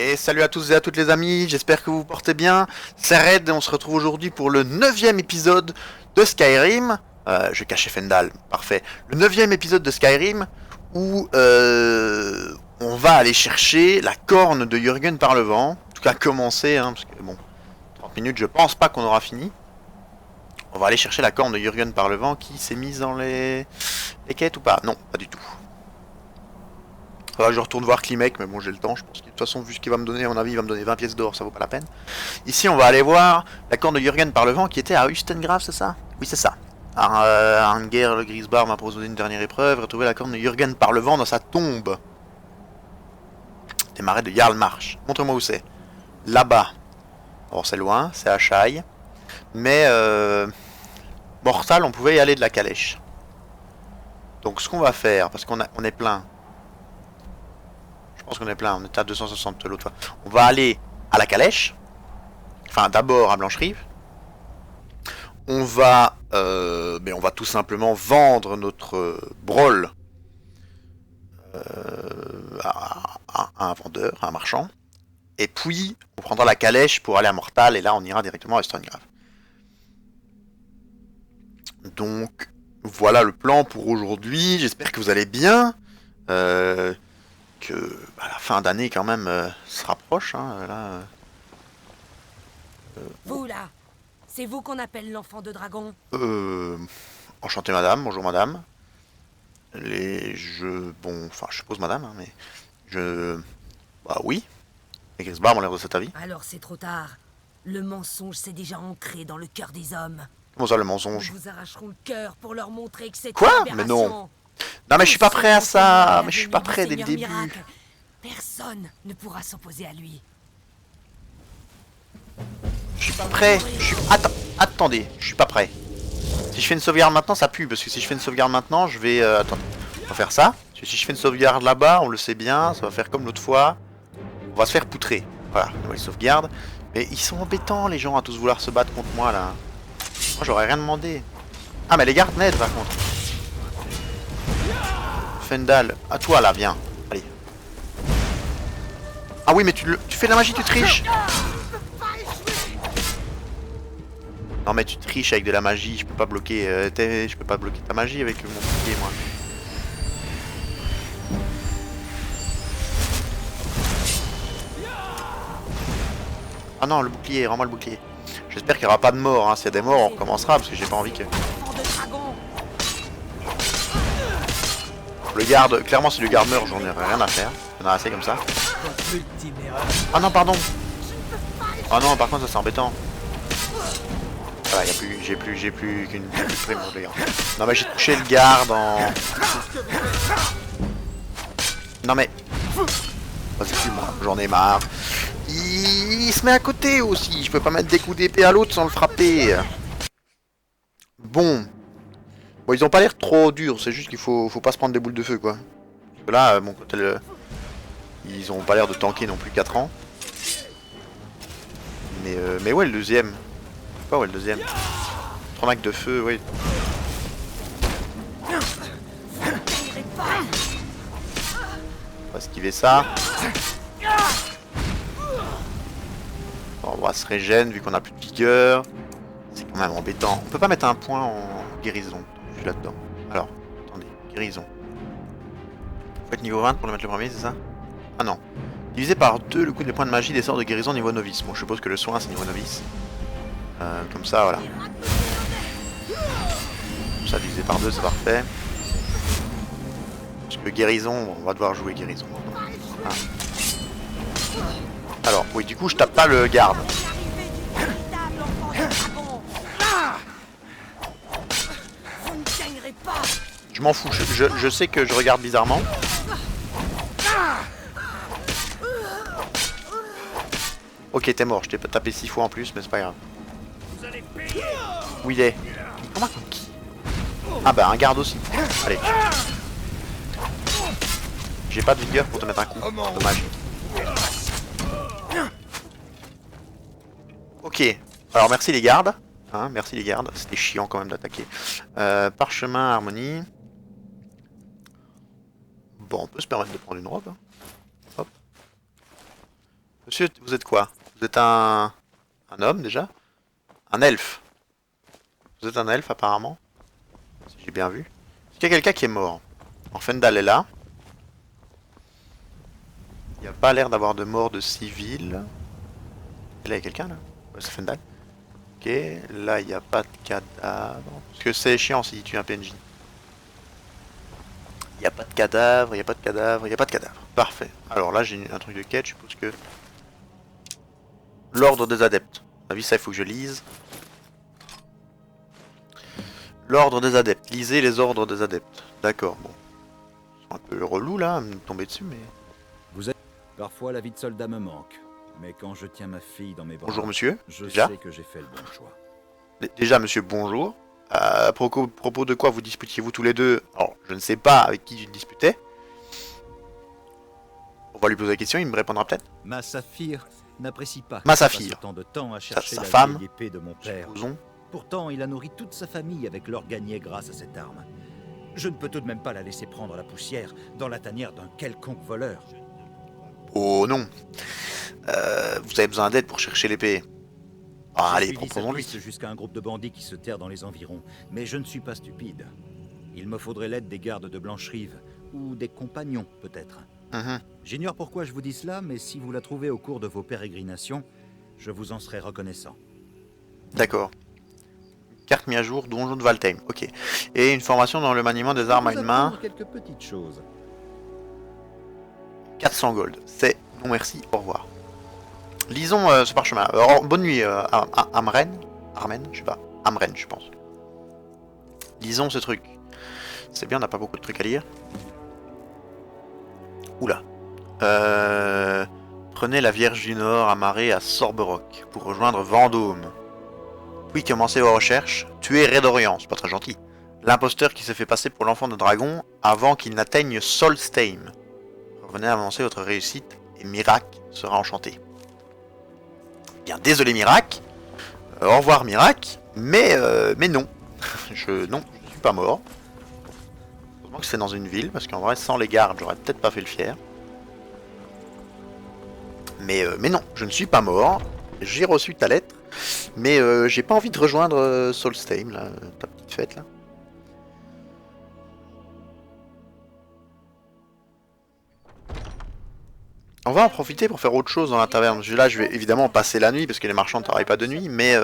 Et salut à tous et à toutes les amis, j'espère que vous vous portez bien. C'est Red et on se retrouve aujourd'hui pour le 9e épisode de Skyrim. Je cachais Fendal, parfait. Le 9e épisode de Skyrim où on va aller chercher la corne de Jürgen par le vent. En tout cas commencer, hein, parce que bon, 30 minutes je pense pas qu'on aura fini. On va aller chercher la corne de Jürgen par le vent qui s'est mise dans les quêtes ou pas? Non, pas du tout. Je retourne voir Klimek, mais bon, j'ai le temps. Je pense que de toute façon, vu ce qu'il va me donner, à mon avis, il va me donner 20 pièces d'or, ça vaut pas la peine. Ici, on va aller voir la corne de Jürgen par le vent qui était à Ustengrav, c'est ça? Oui, c'est ça. Anger, le Grisbar m'a proposé une dernière épreuve. Retrouver la corne de Jürgen par le vent dans sa tombe. Des marais de Jarlmarch. Montre-moi où c'est. Là-bas. Alors, c'est loin, c'est à Shai. Mais, Mortal, on pouvait y aller de la calèche. Donc, ce qu'on va faire, parce qu'on est plein. Je pense qu'on est plein, on était à 260 l'autre fois. On va aller à la calèche. Enfin, d'abord à Blancherive. On va tout simplement vendre notre brol à un vendeur, à un marchand. Et puis, on prendra la calèche pour aller à Mortal. Et là, on ira directement à Ustengrav. Donc, voilà le plan pour aujourd'hui. J'espère que vous allez bien. Que la fin d'année quand même se rapproche. Hein, là, Vous là, c'est vous qu'on appelle l'enfant de dragon? Enchanté madame, bonjour madame. Enfin je suppose madame, hein, mais bah oui. Les Grisbar ont l'air de cet avis. Alors c'est trop tard. Le mensonge s'est déjà ancré dans le cœur des hommes. Comment ça le Nous mensonge? vous arracherons le cœur pour leur montrer que c'est Quoi? une Mais aberration. non. Non mais je suis pas prêt à ça, mais je suis pas prêt dès le début. Miracle. Personne ne pourra s'opposer à lui. Je suis pas prêt. Attendez, je suis pas prêt. Si je fais une sauvegarde maintenant, ça pue, parce que si je fais une sauvegarde maintenant, je vais... attendez, on va faire ça. Parce que si je fais une sauvegarde là-bas, on le sait bien, ça va faire comme l'autre fois. On va se faire poutrer. Voilà, nouvelle sauvegarde. Mais ils sont embêtants, les gens, à tous vouloir se battre contre moi, là. Moi, j'aurais rien demandé. Ah, mais les gardes n'aident, par contre. Fendal, à toi, là, viens. Allez. Ah oui, mais tu fais de la magie, tu triches. Non mais tu triches avec de la magie, je peux pas bloquer ta magie avec mon bouclier moi. Ah non le bouclier, rends-moi le bouclier. J'espère qu'il n'y aura pas de mort, hein. S'il y a des morts on recommencera parce que j'ai pas envie que... Le garde, clairement si le garde meurt j'en ai rien à faire. J'en ai assez comme ça. Ah non pardon. Ah non par contre ça c'est embêtant. Voilà, j'ai plus qu'une prime pour le garde. Non mais j'ai touché le garde en... Non mais... Vas-y tue-moi, j'en ai marre. Il se met à côté aussi, je peux pas mettre des coups d'épée à l'autre sans le frapper. Bon, ils ont pas l'air trop durs, c'est juste qu'il faut pas se prendre des boules de feu quoi. Parce que là, bon, ils ont pas l'air de tanker non plus 4 ans. Mais ouais le deuxième. Je sais pas ouais le deuxième. 3 macs de feu, oui. On va esquiver ça. Bon, on va se régénérer vu qu'on a plus de vigueur. C'est quand même embêtant. On peut pas mettre un point en guérison. Je suis là-dedans. Alors, attendez, guérison. Faut être niveau 20 pour le mettre le premier, c'est ça? Ah non. Divisé par 2 le coût des points de magie des sorts de guérison niveau novice. Bon, je suppose que le soin c'est niveau novice. Comme ça, voilà. Comme ça, divisé par 2, c'est parfait. Parce que guérison, bon, on va devoir jouer guérison. Ah. Alors, oui, du coup, je tape pas le garde. Je m'en fous, je sais que je regarde bizarrement. Ok, t'es mort, je t'ai tapé 6 fois en plus, mais c'est pas grave. Où il est? Comment qui? Ah bah, un garde aussi. Allez. J'ai pas de vigueur pour te mettre un coup. Dommage. Ok. Alors merci les gardes. Hein, merci les gardes. C'était chiant quand même d'attaquer. Parchemin, harmonie. Bon, on peut se permettre de prendre une robe. Hop. Monsieur, vous êtes quoi? Vous êtes un homme déjà? Un elfe. Vous êtes un elfe apparemment. Si j'ai bien vu. Est-ce qu'il y a quelqu'un qui est mort? Orphendal est là. Il n'y a pas l'air d'avoir de mort de civil. Et là, il y a quelqu'un là? Ouais, c'est Orphendal. Ok, là, il n'y a pas de cadavre. Parce que c'est chiant s'il tue un PNJ. Il n'y a pas de cadavre, il n'y a pas de cadavre, il n'y a pas de cadavre. Parfait. Alors là, j'ai un truc de quête, je suppose que... L'ordre des adeptes. À vie, ça, il faut que je lise. L'ordre des adeptes. Lisez les ordres des adeptes. D'accord, bon. C'est un peu relou là, à me tomber dessus, mais... Vous êtes... Parfois la vie de soldat me manque, mais quand je tiens ma fille dans mes bras, Bonjour monsieur, je déjà. sais que j'ai fait le bon choix. Déjà monsieur, bonjour. À propos de quoi vous disputiez-vous tous les deux? Alors, je ne sais pas avec qui tu disputais. On va lui poser la question, il me répondra peut-être. Ma Saphir n'apprécie pas Ma que je passe Saphir. tant de temps à chercher Sa la femme, vieille épée de mon père. Supposons. Pourtant, il a nourri toute sa famille avec l'or gagné grâce à cette arme. Je ne peux tout de même pas la laisser prendre la poussière dans la tanière d'un quelconque voleur. Oh non. Vous avez besoin d'aide pour chercher l'épée. Ah, allez, proposons-lui. Jusqu'à un groupe de bandits qui se terrent dans les environs, mais je ne suis pas stupide. Il me faudrait l'aide des gardes de Blancherive, ou des compagnons peut-être. J'ignore pourquoi je vous dis cela, mais si vous la trouvez au cours de vos pérégrinations, je vous en serai reconnaissant. D'accord. Carte mise à jour, donjon de Valtheim. Ok. Et une formation dans le maniement des armes à une main. Quelques petites choses. 400 gold. C'est non merci, au revoir. Lisons ce parchemin. Bonne nuit, Amren. Armen, je sais pas. Amren, je pense. Lisons ce truc. C'est bien, on n'a pas beaucoup de trucs à lire. Oula. Prenez la Vierge du Nord amarrée à Sorberock pour rejoindre Vendôme. Puis commencez vos recherches. Tuez Redorian, c'est pas très gentil. L'imposteur qui se fait passer pour l'enfant de dragon avant qu'il n'atteigne Solstheim. Revenez avancer votre réussite et Mirac sera enchanté. Bien, désolé Mirac. Au revoir Mirac. Mais non. Non, je suis pas mort. Heureusement que c'est dans une ville, parce qu'en vrai, sans les gardes, j'aurais peut-être pas fait le fier. Mais non, je ne suis pas mort. J'ai reçu ta lettre. Mais j'ai pas envie de rejoindre Solstheim, là, ta petite fête, là. On va en profiter pour faire autre chose dans la taverne. Là, je vais évidemment passer la nuit, parce que les marchands ne travaillent pas de nuit, mais...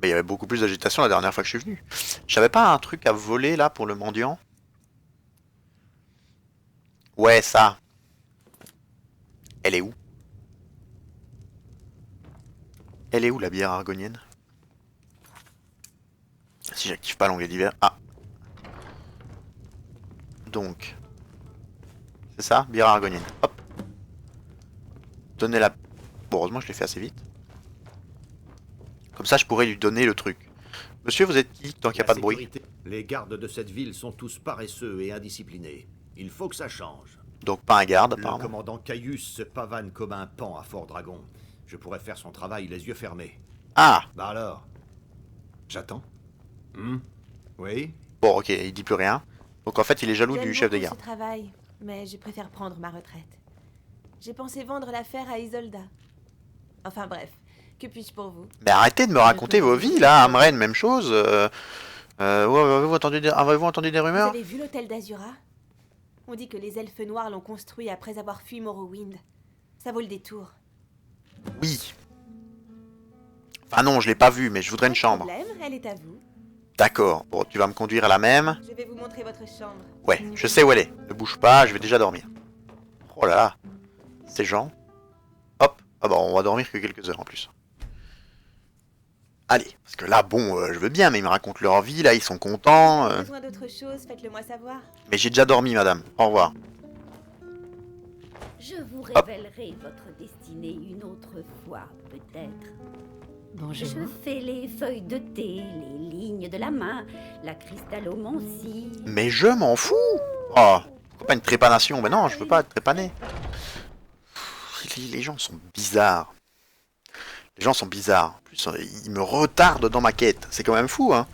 il y avait beaucoup plus d'agitation la dernière fois que je suis venu. J'avais pas un truc à voler, là, pour le mendiant? Ouais, ça. Elle est où? Elle est où la bière argonienne? Si j'active pas l'onglet d'hiver. Ah. Donc. C'est ça, bière argonienne. Hop. Donnez la... Bon, heureusement je l'ai fait assez vite. Comme ça je pourrais lui donner le truc. Monsieur, vous êtes qui tant qu'il n'y a pas de bruit? Les gardes de cette ville sont tous paresseux et indisciplinés. Il faut que ça change. Donc pas un garde Le apparemment. commandant Caius se pavane comme un paon à Fort Dragon. Je pourrais faire son travail les yeux fermés. Ah. Bah alors? J'attends. Oui? Bon, ok, il dit plus rien. Donc en fait il est jaloux du chef de garde. Ce travail, mais je préfère prendre ma retraite. J'ai pensé vendre l'affaire à Isolda. Enfin bref, que puis-je pour vous? Mais arrêtez de me raconter vos vies là, Amren, même chose. Avez-vous entendu des Vous rumeurs? avez vu l'hôtel d'Azura? On dit que les elfes noirs l'ont construit après avoir fui Morrowind. Ça vaut le détour. Oui. Enfin non, je l'ai pas vu, mais je voudrais une chambre. Pas de problème, elle est à vous. D'accord. Bon, tu vas me conduire à la même. Je vais vous montrer votre chambre. Ouais, je sais où elle est. Ne bouge pas, je vais déjà dormir. Oh là là. Ces gens. Hop. Ah bah on va dormir que quelques heures en plus. Allez, parce que là, bon, je veux bien, mais ils me racontent leur vie, là, ils sont contents. Si vous avez besoin d'autre chose, faites-le moi savoir. Mais j'ai déjà dormi, madame. Au revoir. Je vous révélerai votre destinée une autre fois, peut-être. Bonjour. Je fais les feuilles de thé, les lignes de la main, la cristallomancie. Mais je m'en fous. Oh, pourquoi pas une trépanation? Mais non, je veux pas être trépané. Les gens sont bizarres. Les gens sont bizarres. En plus, ils me retardent dans ma quête. C'est quand même fou, hein.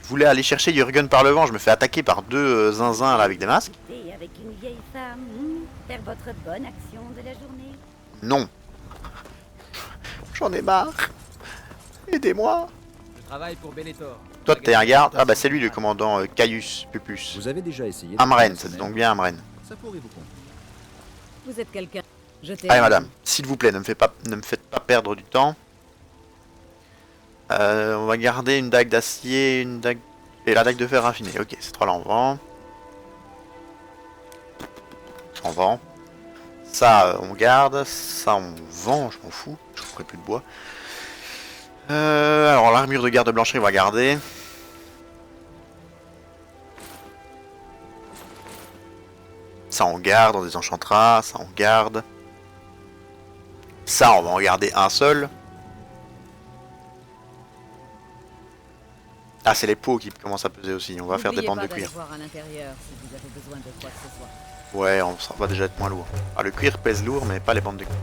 Je voulais aller chercher Jürgen par le vent. Je me fais attaquer par deux zinzins là avec des masques. Avec une vieille femme, faire votre bonne action de la journée. Non. J'en ai marre. Aidez-moi. Je travaille pour Benetor. Toi, t'es un garde. Ah bah c'est lui le commandant Caius Pupus. Vous avez déjà essayé... Amren, c'est donc bien Amren. Ça pourrait vous convenir. Vous êtes quelqu'un. Je t'ai. Allez madame, s'il vous plaît, ne me faites pas perdre du temps. On va garder une dague d'acier, une dague... Et la dague de fer raffinée. Ok, ces trois là on vend. On vend. Ça on garde, ça on vend, je m'en fous, je ferai plus de bois. Alors l'armure de garde de blancherie on va garder. Ça on garde, on désenchantera, ça on garde. Ça on va en garder un seul. Ah c'est les peaux qui commencent à peser aussi, on va faire des bandes de cuir. Voir à l'intérieur si vous avez besoin de quoi que ce soit. Ouais, ça va déjà être moins lourd. Ah, le cuir pèse lourd, mais pas les bandes de cuir.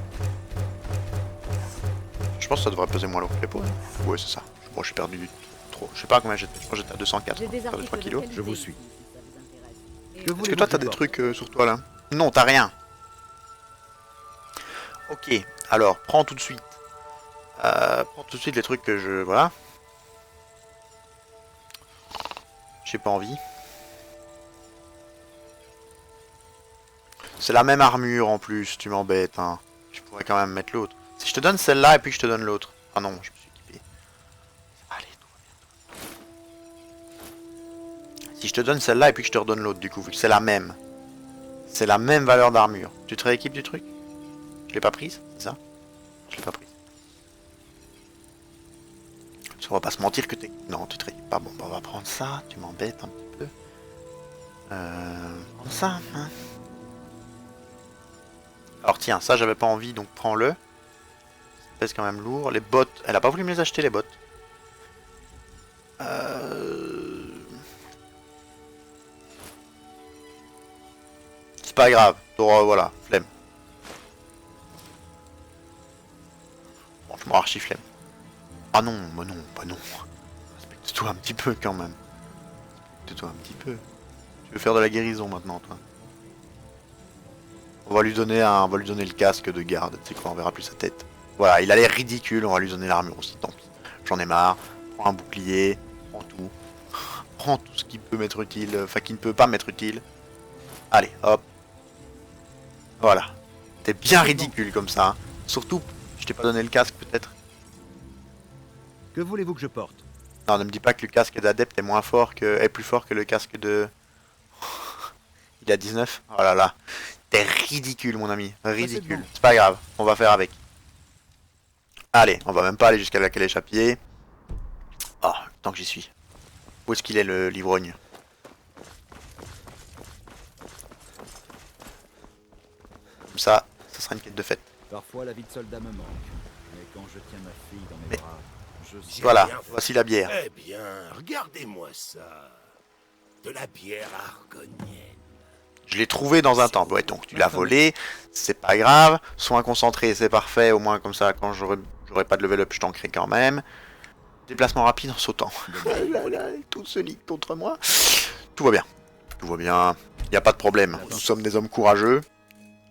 Je pense que ça devrait peser moins lourd que les peaux. Ouais, c'est ça. Bon, j'ai perdu trop. Je sais pas combien j'étais. Je crois que j'étais à 204. J'ai perdu 3 kilos. Je vous suis. Est-ce que toi, t'as des trucs sur toi là? Non, t'as rien. Ok, alors, prends tout de suite. Prends tout de suite les trucs que je... Voilà. J'ai pas envie. C'est la même armure en plus, tu m'embêtes. Hein. Je pourrais quand même mettre l'autre. Si je te donne celle-là et puis je te donne l'autre. Ah non, je me suis équipé. Allez, tout va bien. Si je te donne celle-là et puis que je te redonne l'autre, du coup, vu que c'est la même. C'est la même valeur d'armure. Tu te rééquipes du truc? Je l'ai pas prise, c'est ça? Je l'ai pas prise. On va pas se mentir que t'es... Non, tu te rééquipes pas. Bon, bah, on va prendre ça. Tu m'embêtes un petit peu. Prendre ça, hein. Alors tiens, ça j'avais pas envie, donc prends-le. Ça pèse quand même lourd. Les bottes, elle a pas voulu me les acheter les bottes. C'est pas grave, voilà, flemme. Bon, je m'en archi flemme. Ah non, bah non, bah non. Respecte-toi un petit peu quand même. Respecte-toi un petit peu. Tu veux faire de la guérison maintenant, toi? On va lui donner le casque de garde, tu sais quoi, on verra plus sa tête. Voilà, il a l'air ridicule, on va lui donner l'armure aussi, tant pis. J'en ai marre, prends un bouclier, prends tout. Prends tout ce qui peut m'être utile, enfin qui ne peut pas m'être utile. Allez, hop. Voilà. T'es bien ridicule comme ça. Hein. Surtout, je t'ai pas donné le casque peut-être. Que voulez-vous que je porte? Non, ne me dis pas que le casque d'adepte est plus fort que le casque de... Il a 19. Oh là là. T'es ridicule mon ami, ridicule. C'est pas grave, on va faire avec. Allez, on va même pas aller jusqu'à la calèche à pied. Oh, tant que j'y suis. Où est-ce qu'il est le l'ivrogne? Comme ça sera une quête de fête. Parfois la vie de soldat me manque. Mais quand je tiens ma fille dans mes bras, je sais... Voilà, voici la bière. Eh bien, regardez-moi ça. De la bière argonienne. Je l'ai trouvé dans un temple, ouais, donc tu l'as volé, c'est pas grave. Soin concentré, c'est parfait, au moins comme ça, quand j'aurai pas de level up, je tankerai quand même. Déplacement rapide en sautant. Tout se lit contre moi. Tout va bien. Tout va bien, y a pas de problème. Nous sommes des hommes courageux.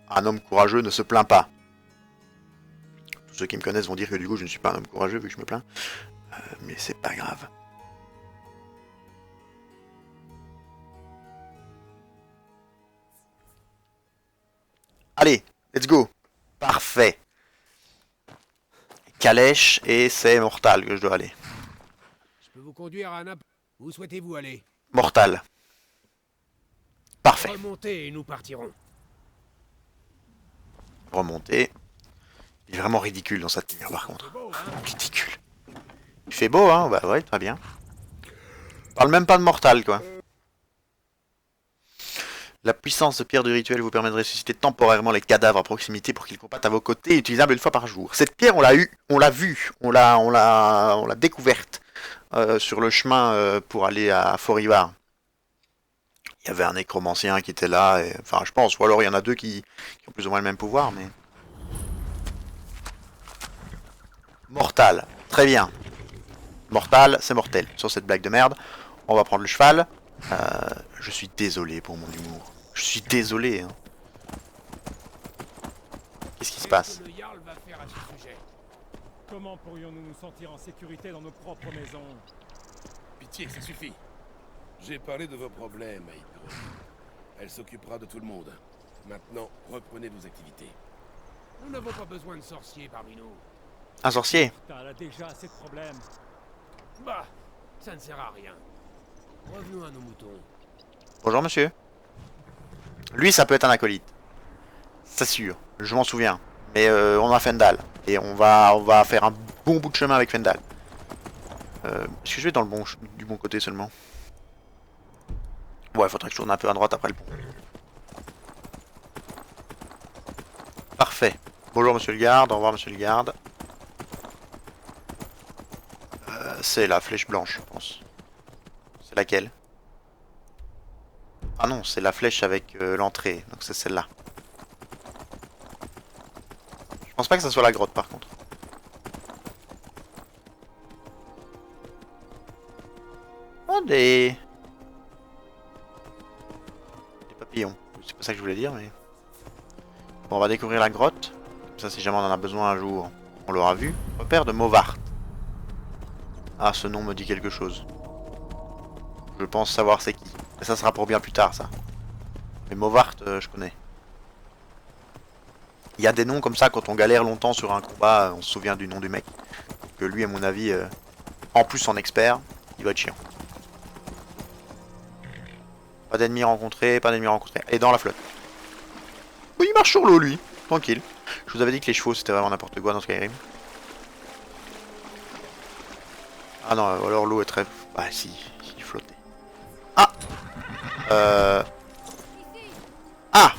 Un homme courageux ne se plaint pas. Tous ceux qui me connaissent vont dire que du coup je ne suis pas un homme courageux vu que je me plains. Mais c'est pas grave. Allez, let's go. Parfait. Calèche et c'est Mortal que je dois aller. Je peux vous conduire à n'importe où souhaitez-vous aller? Mortal. Parfait. Remontez et nous partirons. Remonter. Il est vraiment ridicule dans sa tenue par contre. Beau, hein? Ridicule. Il fait beau hein, bah ouais, très bien. Parle même pas de Mortal quoi. La puissance de pierre du rituel vous permet de ressusciter temporairement les cadavres à proximité pour qu'ils combattent à vos côtés, utilisable une fois par jour. Cette pierre, on l'a vue, on l'a découverte sur le chemin pour aller à Forivar. Il y avait un nécromancien qui était là, et, enfin je pense, ou alors il y en a deux qui ont plus ou moins le même pouvoir, mais... Mortal, très bien. Mortal, c'est mortel. Sur cette blague de merde, on va prendre le cheval. Je suis désolé pour mon humour. Je suis désolé. Hein. se passe. Le Jarl va faire à ce sujet. Comment pourrions-nous nous sentir en sécurité dans nos propres maisons? Pitié, ça suffit. J'ai parlé de vos problèmes, Aïdgro. Elle s'occupera de tout le monde. Maintenant, reprenez vos activités. Nous n'avons pas besoin de sorciers parmi nous. Un sorcier. Elle a déjà assez de problèmes. Bah, ça ne sert à rien. Revenons à nos moutons. Bonjour monsieur. Lui ça peut être un acolyte. C'est sûr, je m'en souviens. Mais on a Fendal. Et on va faire un bon bout de chemin avec Fendal. Est-ce que je vais dans le du bon côté seulement? Ouais, faudrait que je tourne un peu à droite après le pont. Parfait. Bonjour monsieur le garde, au revoir monsieur le garde. C'est la flèche blanche, je pense. C'est laquelle? Ah non, c'est la flèche avec l'entrée, donc c'est celle-là. Je pense pas que ça soit la grotte par contre. Oh, des papillons. C'est pas ça que je voulais dire, mais... Bon, on va découvrir la grotte. Comme ça, si jamais on en a besoin un jour, on l'aura vu. Repère de Mauvart. Ah, ce nom me dit quelque chose. Je pense savoir c'est qui. Mais ça sera pour bien plus tard, ça. Mais Mauvart, je connais. Il y a des noms comme ça, quand on galère longtemps sur un combat, on se souvient du nom du mec. Que lui, à mon avis, en plus en expert, il va être chiant. Pas d'ennemis rencontrés, pas d'ennemis rencontrés. Et dans la flotte. Oui, il marche sur l'eau, lui. Tranquille. Je vous avais dit que les chevaux, c'était vraiment n'importe quoi dans Skyrim. Ah non, alors l'eau est très... Ah si, il flottait. Ah Ah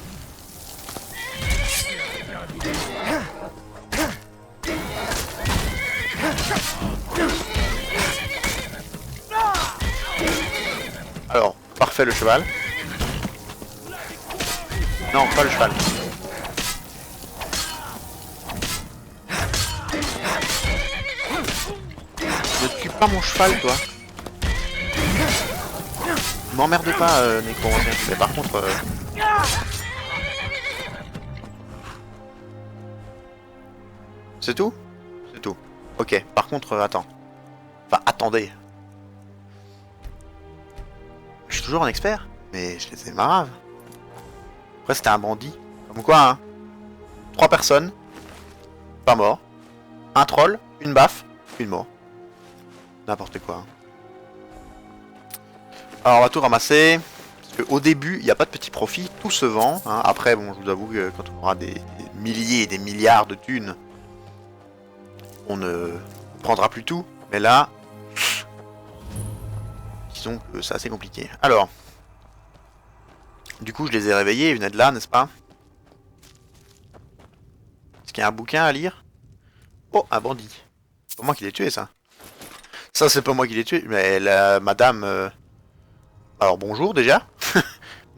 alors, parfait le cheval. Non, pas le cheval. Ne tue pas mon cheval, toi. M'emmerde pas, nécromancien. Mais par contre... C'est tout? C'est tout. Ok, par contre, attends. Enfin, attendez. Je suis toujours un expert, mais je les ai marave. Après, c'était un bandit. Comme quoi, hein. 3 personnes. Pas mort. Un troll, une baffe, une mort. N'importe quoi. Alors, on va tout ramasser. Parce qu'au début, il n'y a pas de petit profit. Tout se vend. Hein. Après, bon, je vous avoue que quand on aura des milliers et des milliards de thunes, on ne prendra plus tout. Mais là... disons que c'est assez compliqué. Alors, du coup, je les ai réveillés, ils venaient de là, n'est-ce pas? Est-ce qu'il y a un bouquin à lire? Oh, un bandit. C'est pas moi qui l'ai tué, ça. Ça, c'est pas moi qui l'ai tué, mais la madame... Alors, bonjour, déjà.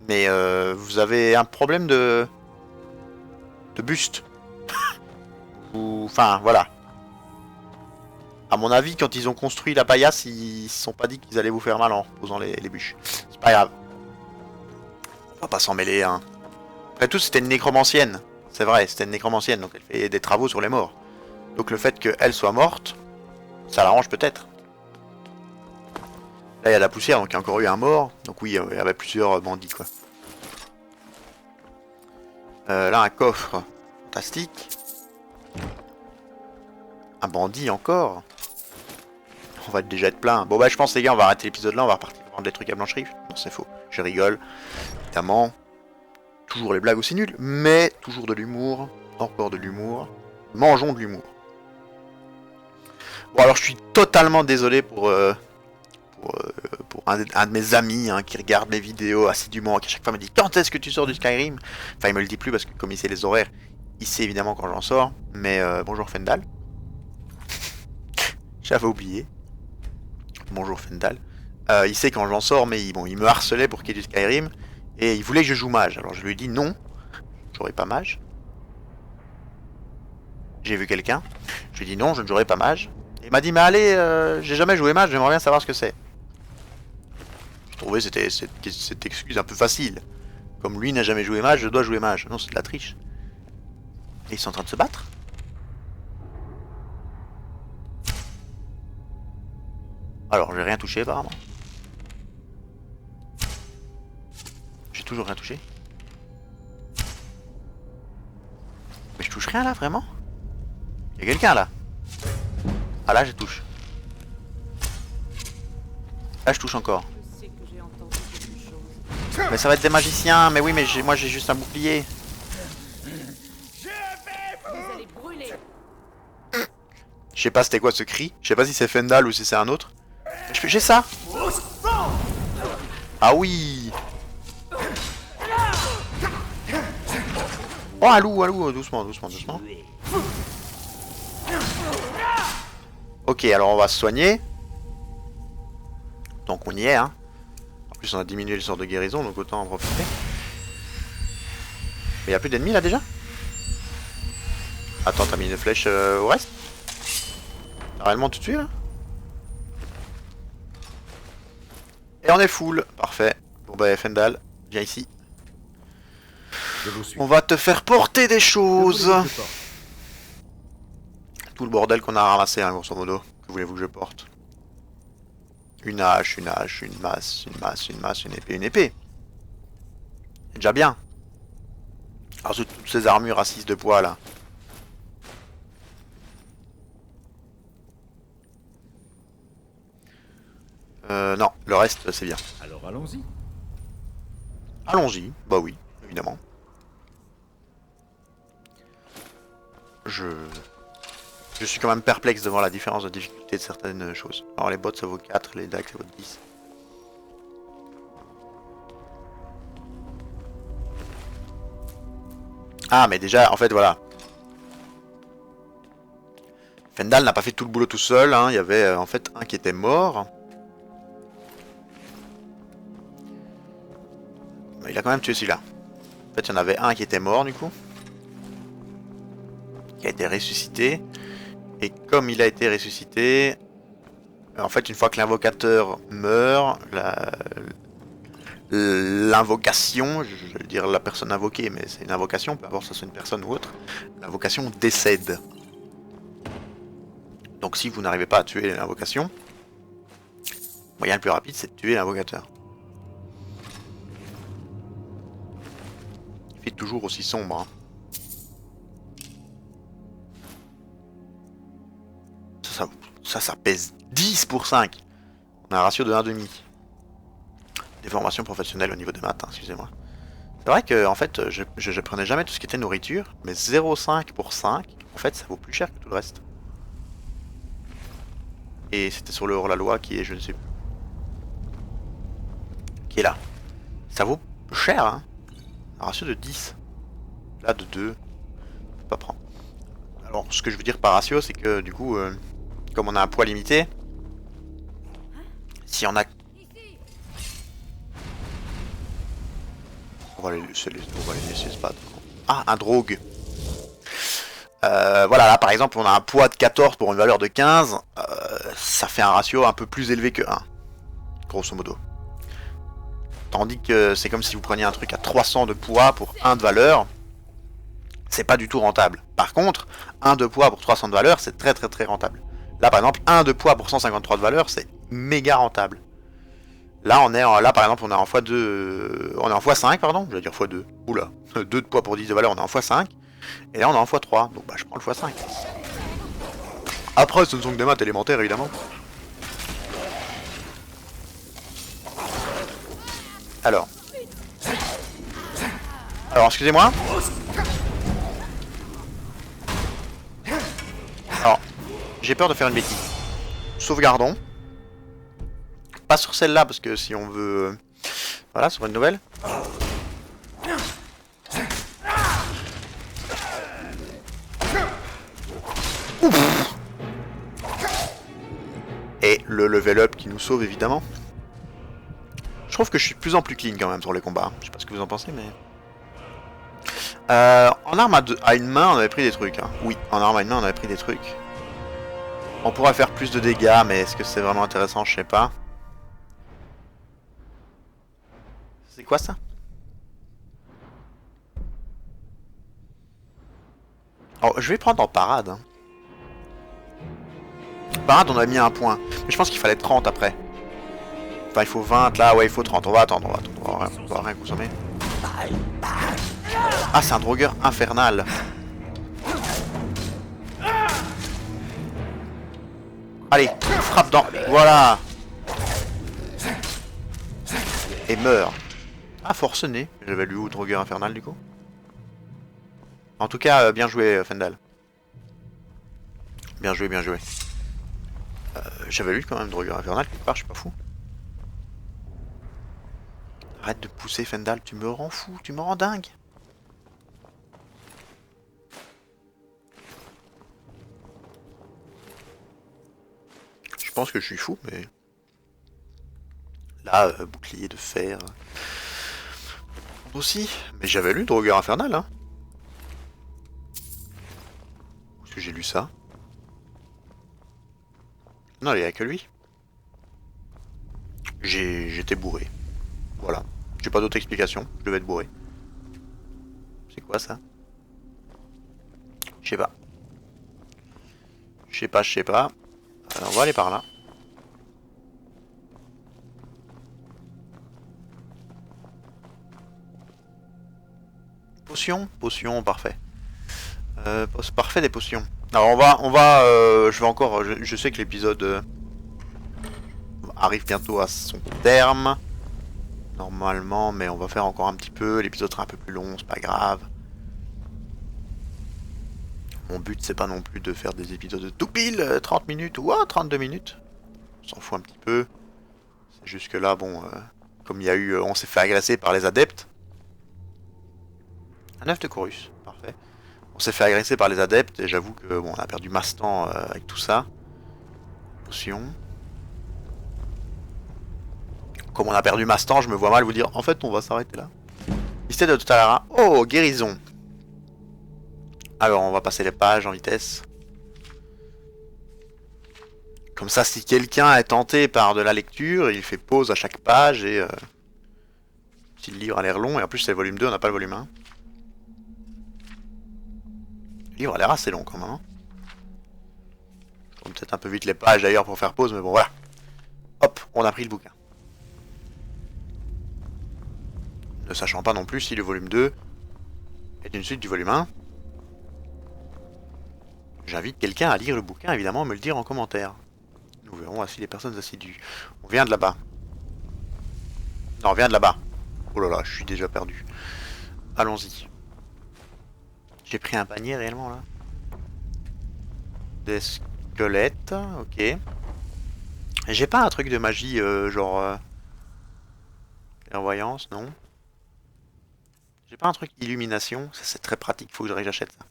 Mais vous avez un problème de buste. Ou... Enfin, voilà. À mon avis, quand ils ont construit la paillasse, ils se sont pas dit qu'ils allaient vous faire mal en posant les bûches. C'est pas grave. On va pas s'en mêler, hein. Après tout, c'était une nécromancienne. C'est vrai, c'était une nécromancienne, donc elle fait des travaux sur les morts. Donc le fait qu'elle soit morte, ça l'arrange peut-être. Là, il y a de la poussière, donc il y a encore eu un mort. Donc oui, il y avait plusieurs bandits, quoi. Là, un coffre. Fantastique. Un bandit encore. On va déjà être plein. Bon bah je pense les gars on va arrêter l'épisode là, on va repartir prendre des trucs à Blancherie. Non c'est faux, je rigole. Évidemment. Toujours les blagues aussi nulles, mais toujours de l'humour. Encore de l'humour. Mangeons de l'humour. Bon alors je suis totalement désolé pour un de mes amis hein, qui regarde les vidéos assidûment, qui à chaque fois me dit quand est-ce que tu sors du Skyrim. Enfin il me le dit plus parce que comme il sait les horaires, il sait évidemment quand j'en sors. Mais bonjour Fendal. J'avais oublié. Bonjour Fendal. Il sait quand j'en sors, mais bon, il me harcelait pour qu'il y ait du Skyrim. Et il voulait que je joue mage. Alors je lui ai dit non, je jouerai pas mage. J'ai vu quelqu'un. Je lui ai dit non, je ne jouerai pas mage. Et il m'a dit mais allez, j'ai jamais joué mage, j'aimerais bien savoir ce que c'est. Je trouvais c'était cette excuse un peu facile. Comme lui n'a jamais joué mage, je dois jouer mage. Non, c'est de la triche. Et ils sont en train de se battre? Alors, j'ai rien touché apparemment. J'ai toujours rien touché. Mais je touche rien là, vraiment? Y'a quelqu'un là? Ah là, je touche. Là, je touche encore. Mais ça va être des magiciens. Mais oui, mais moi j'ai juste un bouclier. Je sais pas c'était quoi ce cri. Je sais pas si c'est Fendal ou si c'est un autre. J'ai ça. Ah oui. Oh, un loup, doucement, doucement, doucement. Ok, alors on va se soigner. Donc on y est, hein. En plus on a diminué le sort de guérison, donc autant en profiter. Mais y a plus d'ennemis là déjà? Attends, t'as mis une flèche au reste? T'as réellement tout tué là? Et on est full, parfait. Bon bah Fendal, viens ici. Je vous suis. On va te faire porter des choses. Que voulez-vous que je porte? Tout le bordel qu'on a ramassé, hein, grosso modo. Que voulez-vous que je porte? Une hache, une masse, une masse, une masse, une épée. C'est déjà bien. Alors toutes ces armures à 6 de poids là. Non, le reste c'est bien. Alors allons-y. Allons-y, bah oui, évidemment. Je suis quand même perplexe devant la différence de difficulté de certaines choses. Alors les bots ça vaut 4, les dagues ça vaut 10. Ah mais déjà, en fait voilà. Fendal n'a pas fait tout le boulot tout seul, hein. Il y avait en fait un qui était mort. Mais il a quand même tué celui-là. En fait il y en avait un qui était mort du coup. Qui a été ressuscité. Et comme il a été ressuscité, en fait une fois que l'invocateur meurt, l'invocation, je vais dire la personne invoquée, mais c'est une invocation, peu importe si c'est une personne ou autre, l'invocation décède. Donc si vous n'arrivez pas à tuer l'invocation, le moyen le plus rapide c'est de tuer l'invocateur. Il fait toujours aussi sombre. Hein. Ça pèse 10 pour 5. On a un ratio de 1,5. Des formations professionnelles au niveau des maths, hein, excusez-moi. C'est vrai que en fait, je prenais jamais tout ce qui était nourriture, mais 0,5 pour 5, en fait, ça vaut plus cher que tout le reste. Et c'était sur le hors-la-loi qui est, je ne sais plus. Qui est là. Ça vaut cher, hein. Un ratio de 10. Là, de 2. Faut pas prendre. Alors, ce que je veux dire par ratio, c'est que du coup, comme on a un poids limité, si on a... On va les laisser se battre. Ah, un drogue. Voilà, là par exemple, on a un poids de 14 pour une valeur de 15. Ça fait un ratio un peu plus élevé que 1. Grosso modo. Tandis que c'est comme si vous preniez un truc à 300 de poids pour 1 de valeur. C'est pas du tout rentable. Par contre, 1 de poids pour 300 de valeur, c'est très très très rentable. Là par exemple, 1 de poids pour 153 de valeur, c'est méga rentable. Là on est là par exemple on est en x2. On est en x5 pardon, je vais dire x2. Oula, 2 de poids pour 10 de valeur, on est en x5. Et là on est en x3, donc bah je prends le x5. Après ce ne sont que des maths élémentaires évidemment. Alors excusez-moi. Alors, j'ai peur de faire une bêtise. Sauvegardons. Pas sur celle-là, parce que si on veut... Voilà, sur une nouvelle. Ouf. Et le level up qui nous sauve, évidemment. Je trouve que je suis de plus en plus clean, quand même, sur les combats. Je sais pas ce que vous en pensez, mais... en arme à une main, on avait pris des trucs. Hein. Oui, en arme à une main, on avait pris des trucs. On pourrait faire plus de dégâts, mais est-ce que c'est vraiment intéressant? Je sais pas. C'est quoi ça? Alors, je vais prendre en parade. Hein. Parade, on a mis un point. Mais je pense qu'il fallait 30 après. Enfin, il faut 20, là, ouais, il faut 30. On va attendre, on va rien consommer. Ah, c'est un drogueur infernal. Allez, frappe dans... Voilà. Et meurt. Ah, forcené. J'avais lu où, drogueur infernal, du coup. En tout cas, bien joué, Fendal. Bien joué, bien joué. J'avais lu quand même drogueur infernal quelque part, je suis pas fou. Arrête de pousser, Fendal, tu me rends fou, tu me rends dingue. Je pense que je suis fou, mais... Là, bouclier de fer... Aussi. Mais j'avais lu drogueur infernal, hein. Où est-ce que j'ai lu ça? Non, il n'y a que lui. J'étais bourré. Voilà. J'ai pas d'autre explication. Je devais être bourré. C'est quoi ça? Je sais pas. Je sais pas. On va aller par là. Potion? Potion, parfait. Parfait des potions. Alors je vais encore, je sais que l'épisode arrive bientôt à son terme. Normalement, mais on va faire encore un petit peu. L'épisode sera un peu plus long, c'est pas grave. Mon but c'est pas non plus de faire des épisodes de tout pile 30 minutes ou 32 minutes. On s'en fout un petit peu. C'est juste que là, bon, comme il y a eu, on s'est fait agresser par les adeptes. Un œuf de Chorus, parfait. On s'est fait agresser par les adeptes et j'avoue que bon, on a perdu masse temps avec tout ça. Potion. Comme on a perdu masse temps, je me vois mal vous dire en fait on va s'arrêter là. Mystère de Totalara. Oh, guérison. Alors on va passer les pages en vitesse. Comme ça, si quelqu'un est tenté par de la lecture, il fait pause à chaque page et si le livre a l'air long, et en plus c'est le volume 2, on n'a pas le volume 1. Le livre a l'air assez long quand même. Hein. Je tourne peut-être un peu vite les pages d'ailleurs pour faire pause, mais bon voilà. Hop, on a pris le bouquin. Ne sachant pas non plus si le volume 2 est une suite du volume 1. J'invite quelqu'un à lire le bouquin, évidemment, à me le dire en commentaire. Nous verrons ainsi les personnes assidues. On vient de là-bas. Non, on vient de là-bas. Oh là là, je suis déjà perdu. Allons-y. J'ai pris un panier réellement là. Des squelettes, ok. J'ai pas un truc de magie genre... clairvoyance, non. J'ai pas un truc illumination, ça c'est très pratique, faut que j'achète ça.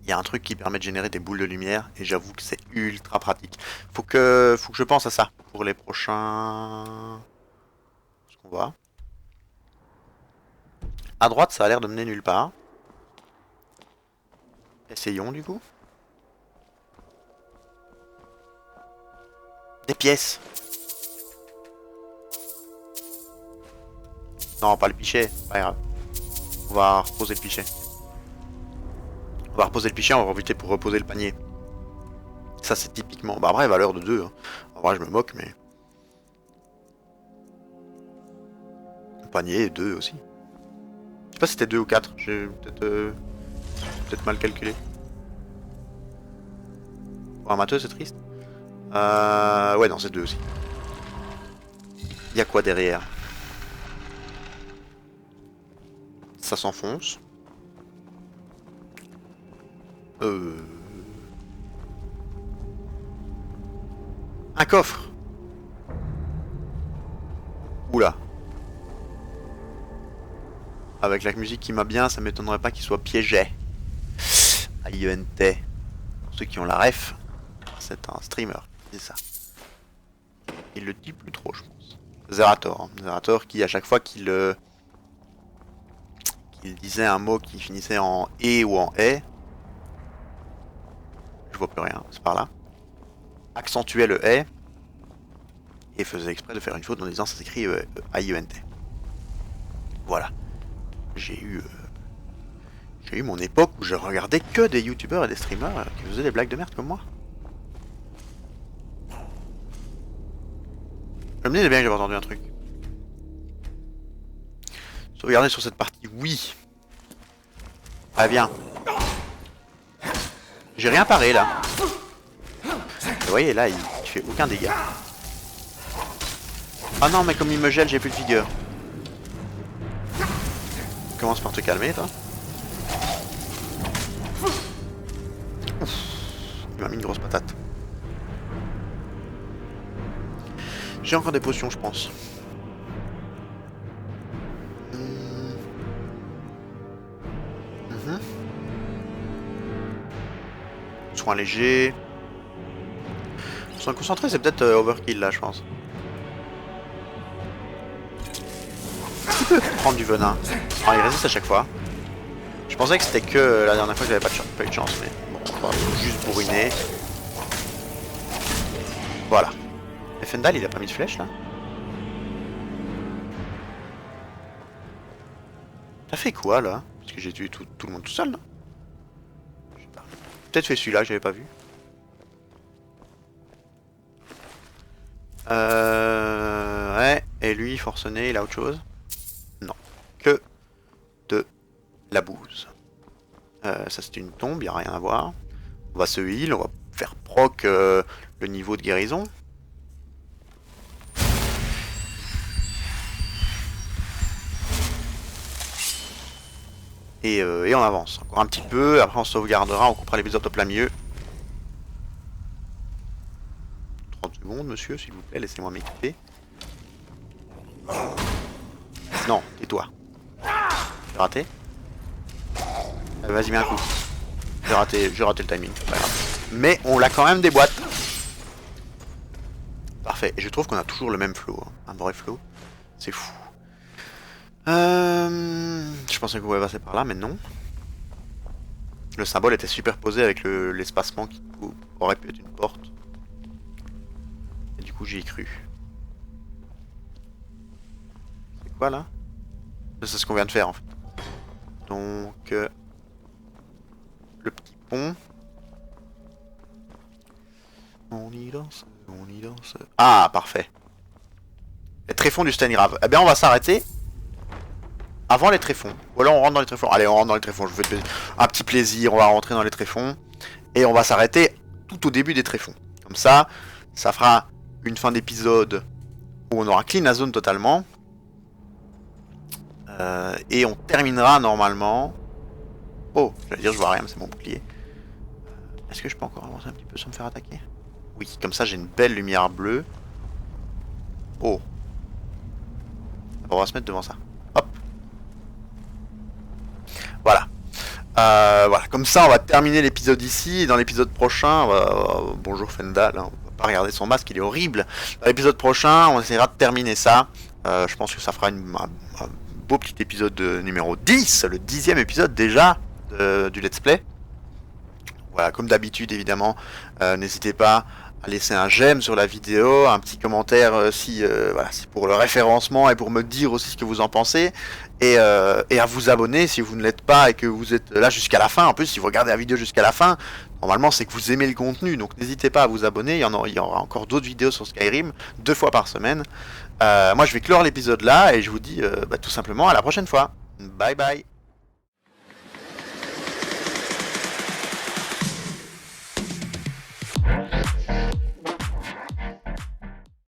Il y a un truc qui permet de générer des boules de lumière et j'avoue que c'est ultra pratique. Faut que je pense à ça pour les prochains... Est-ce qu'on va? À droite, ça a l'air de mener nulle part. Essayons du coup. Des pièces. Non, pas le pichet, pas grave. On va reposer le pichet. On va reposer le pichet, on va profiter pour reposer le panier. Ça c'est typiquement... Bah après, valeur de 2. Hein. En vrai, je me moque, mais... Le panier est 2 aussi. Je sais pas si c'était 2 ou 4. J'ai peut-être mal calculé. Pour un matheux, c'est triste. Ouais, non, c'est 2 aussi. Il y a quoi derrière? Ça s'enfonce. Un coffre. Oula. Avec la musique qui m'a bien, ça m'étonnerait pas qu'il soit piégé. IENT. Pour ceux qui ont la ref, c'est un streamer qui dit ça. Il le dit plus trop, je pense. Zerator. Hein. Zerator qui, à chaque fois qu'il disait un mot qui finissait en E ou en E, je vois plus rien, c'est par là, accentuait le E et faisait exprès de faire une faute en disant ça s'écrit IENT. Voilà. J'ai eu J'ai eu mon époque où je regardais que des youtubeurs et des streamers qui faisaient des blagues de merde comme moi. Je me disais bien que j'avais entendu un truc. Sauvegarder sur cette partie, oui. Ah bien. J'ai rien paré là. Vous voyez là, il fait aucun dégât. Ah non, mais comme il me gèle, j'ai plus de vigueur. Commence par te calmer, toi. Ouf. Il m'a mis une grosse patate. J'ai encore des potions, je pense. Soins légers. Soins concentrés, c'est peut-être overkill là, je pense. Est-ce qu'il peut prendre du venin? Ah, il résiste à chaque fois. Je pensais que c'était que la dernière fois que j'avais pas eu de chance, mais bon, on va juste bourriner. Voilà. Et Fendal, il a pas mis de flèche là? T'as fait quoi là? Parce que j'ai tué tout le monde tout seul là. Peut-être fait celui-là, j'avais pas vu. Ouais, et lui, forcené, il a autre chose? Non. Que de la bouse. Ça c'est une tombe, y a rien à voir. On va se heal, on va faire proc le niveau de guérison. Et on avance encore un petit peu, après on sauvegardera, on coupera l'épisode au plein milieu. 30 secondes monsieur, s'il vous plaît, laissez-moi m'équiper. Non, tais-toi. J'ai raté. Vas-y, mets un coup. J'ai raté le timing, c'est pas grave. Mais on l'a quand même des boîtes. Parfait, et je trouve qu'on a toujours le même flow, hein. Un vrai flow. C'est fou. Je pensais qu'on pouvait passer par là, mais non. Le symbole était superposé avec l'espacement qui aurait pu être une porte. Et du coup, j'y ai cru. C'est quoi là? C'est ce qu'on vient de faire en fait. Donc, le petit pont. On y danse, on y danse. Ah, parfait. Les tréfonds du Stengrave. Eh bien, on va s'arrêter avant les tréfonds. Ou alors on rentre dans les tréfonds. Allez, on rentre dans les tréfonds. Je vous fais un petit plaisir. On va rentrer dans les tréfonds. Et on va s'arrêter tout au début des tréfonds. Comme ça, ça fera une fin d'épisode où on aura clean la zone totalement. Et on terminera normalement. Oh, j'allais dire, je vois rien, mais c'est mon bouclier. Est-ce que je peux encore avancer un petit peu sans me faire attaquer? Oui, comme ça j'ai une belle lumière bleue. Oh. On va se mettre devant ça. Hop. Voilà. Voilà, comme ça on va terminer l'épisode ici. Et dans l'épisode prochain, bonjour Fendal, hein, on va pas regarder son masque, il est horrible. Dans l'épisode prochain, on essaiera de terminer ça. Je pense que ça fera un beau petit épisode numéro 10, le 10e épisode déjà du let's play. Voilà, comme d'habitude évidemment, n'hésitez pas à laisser un j'aime sur la vidéo, un petit commentaire si voilà, c'est pour le référencement et pour me dire aussi ce que vous en pensez, et à vous abonner si vous ne l'êtes pas et que vous êtes là jusqu'à la fin. En plus, si vous regardez la vidéo jusqu'à la fin, normalement c'est que vous aimez le contenu, donc n'hésitez pas à vous abonner. Il y aura encore d'autres vidéos sur Skyrim, 2 fois par semaine. Moi je vais clore l'épisode là et je vous dis tout simplement à la prochaine fois. Bye bye.